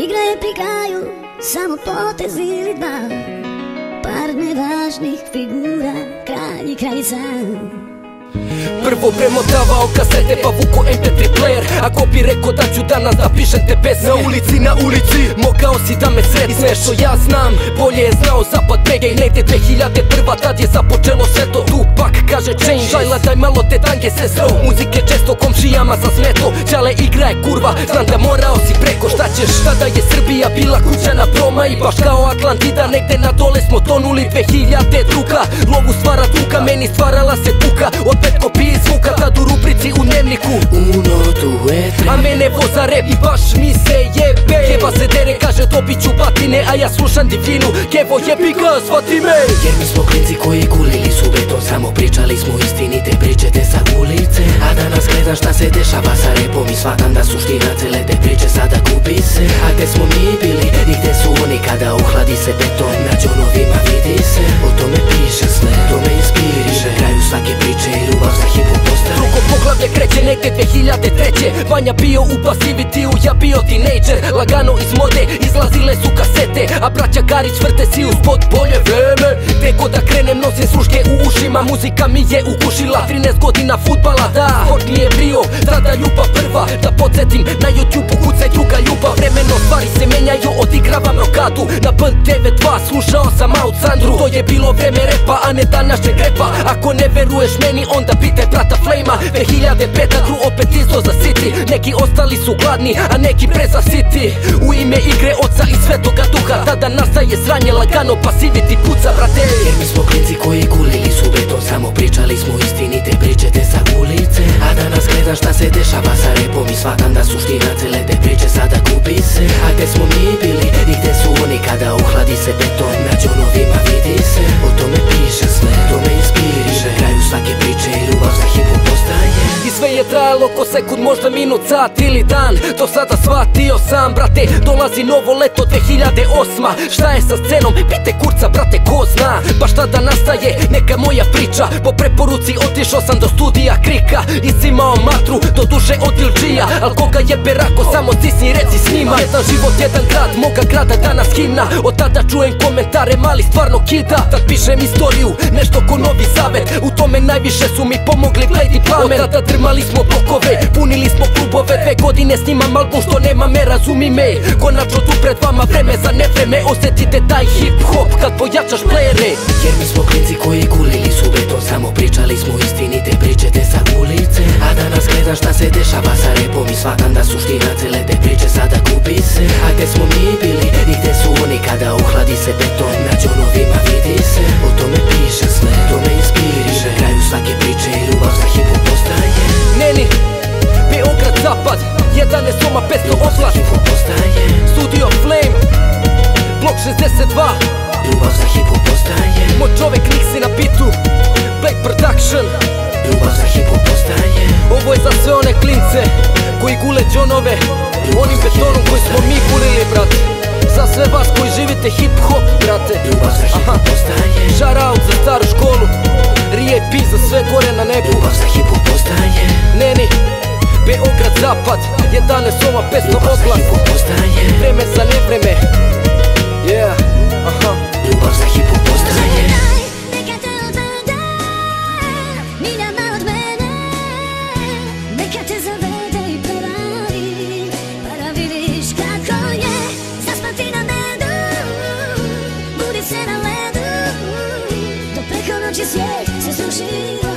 Igra je pri kraju, samo potez ili dva, par nevažnih figura, kralj i kraljica. Prvo premotavao kasete pa vuko MP3 player. Ako bi rekao da ću danas da pišem te pesme na ulici, mogao si da me sretneš. Što ja znam, bolje je znao zapad BG. Negde 2001, tad je započelo sve to. Tupak kaže change, žajla daj malo te tanke sestro. Muzike često komšijama sam smeto. Ćale igra je kurva, znam da morao si preko. Šta ćeš, tada je Srbija bila kuća na broma. I baš kao Atlantida, negde na dole smo tonuli 2002. Lovu stvara tuka, meni stvarala se puka. Od pet kopije zvuka, tad u rubrici u dnevniku Uno, due, tre. A mene voza rep i baš mi se jebe. Jeba se dere, kaže dobit ću batine, a ja slušam divinu. Kevo jebi ga, shvati me. Jer mi smo klinci koji gulili su beton, samo pričali smo istinite priče te sa ulice. A danas gledam šta se dešava sa repom i shvatam da suština cele te priče sada gubi se. A gde smo mi bili i gde su oni kada ohladi se beton? Na džonovima vidi se, o tome piše sve, to me inspiriše. Na kraju svake priče i ljubav za hip-hop postaje. Drugo poglavlje kreće negde 2003. Vanja bio u Pasivitiju, ja bio tinejdžer. Lagano iz mode izlazile su kasete, a braća Garić vrte si uspod bolje vreme. Gde god da krenem nosim sluške u ušima, muzika mi je ugušila 13 godina futbala. Da, sport mi je bio tada ljubav prva. Da podsjetim, na YouTube kucaj druga ljubav. Vremeno stvari se menjaju, odigravam rokadu. Na BN92 slušao sam Out Sandru. To je bilo vreme repa, a ne današnje grepa. Ako ne veruješ meni, onda pitaj brata Flame-a. 2005 Gru opet izdo za City. Neki ostali su gladni, a neki preza City. U ime igre oca i svetoga duha, tada nastaje sranje, lagano Pasivity puca, brate. Jer mi smo klinci koji gulili su beton, samo pričali smo istinite priče te sa ulice. A danas gledam šta se dešava sa repom i shvatam da suština cele te priče sada gubi se. A gde smo mi bili i gde su oni kada ohladi se beton? Na džonovima vidi se, o tome piše sve, to me inspiriše. Na kraju svake priče i ljubav za hip-hop postaje. I sve je trajalo ko sekund, možda minut, sat ili dan. Do sada shvatio sam, brate, dolazi novo leto 2008. Šta je sa scenom? Pite kurca, brate, ko zna? Baš tada nastaje neka moja priča. Po preporuci otišao sam do studija Krika. Isimao matru, do duše od Ilčija. Al koga je berako, samo stisni reci s njima. Jedan život, jedan grad, moga grada danas himna. Od tada čujem komentare, mali stvarno kida. Tad pišem istoriju, nešto ko Novi Zavet. U tome najviše su mi pomogli Blade i Plamen. Od tada drmali smo blokove, punili smo klubove. 2 godine snimam album što nema me, razumi me. Konačno tu pred vama, vreme za nevreme. Osjetite taj hip-hop kad pojačaš playere. Jer mi smo klinci koji gulili su beton, samo pričali smo istinite priče te sa ulice. A danas gledam šta se dešava sa repom i shvatam da suština cele te priče sada gubi se. A gde smo mi bili i gde su oni kada ohladi se beton? Na džonovima vidi se, o tome piše sve, to me inspiriše. Na kraju svake priče i ljubav za hip-hop postaje. Neni, Beograd zapad, 11 soma 500 oblast. Hip-hop postaje. Studio Flame, blok 62. Ljubav za hip-hop postaje. Moj čovek Nixi na bitu, Black Production. Ljubav za hip-hop postaje. Ovo je za sve one klince koji gule džonove onim betonom koji smo mi gulili, brate. Za sve vas koji živite hip-hop, brate. Ljubav za hip-hop postaje. Shout-out za staru školu, R.I.P. za sve gore na nebu. Ljubav za hip-hop postaje. Neni, Beograd zapad, 11 soma 500 Ljubav za oblast. hip-hop postaje. Vreme za nevreme. Yeah, aha. Ljubav za hip-hop postaje. Neka te odvede miljama od mene, neka te zavede i prevari, pa da vidiš kako je zaspati na medu, budi se na ledu, do preko noći svijet se sruši.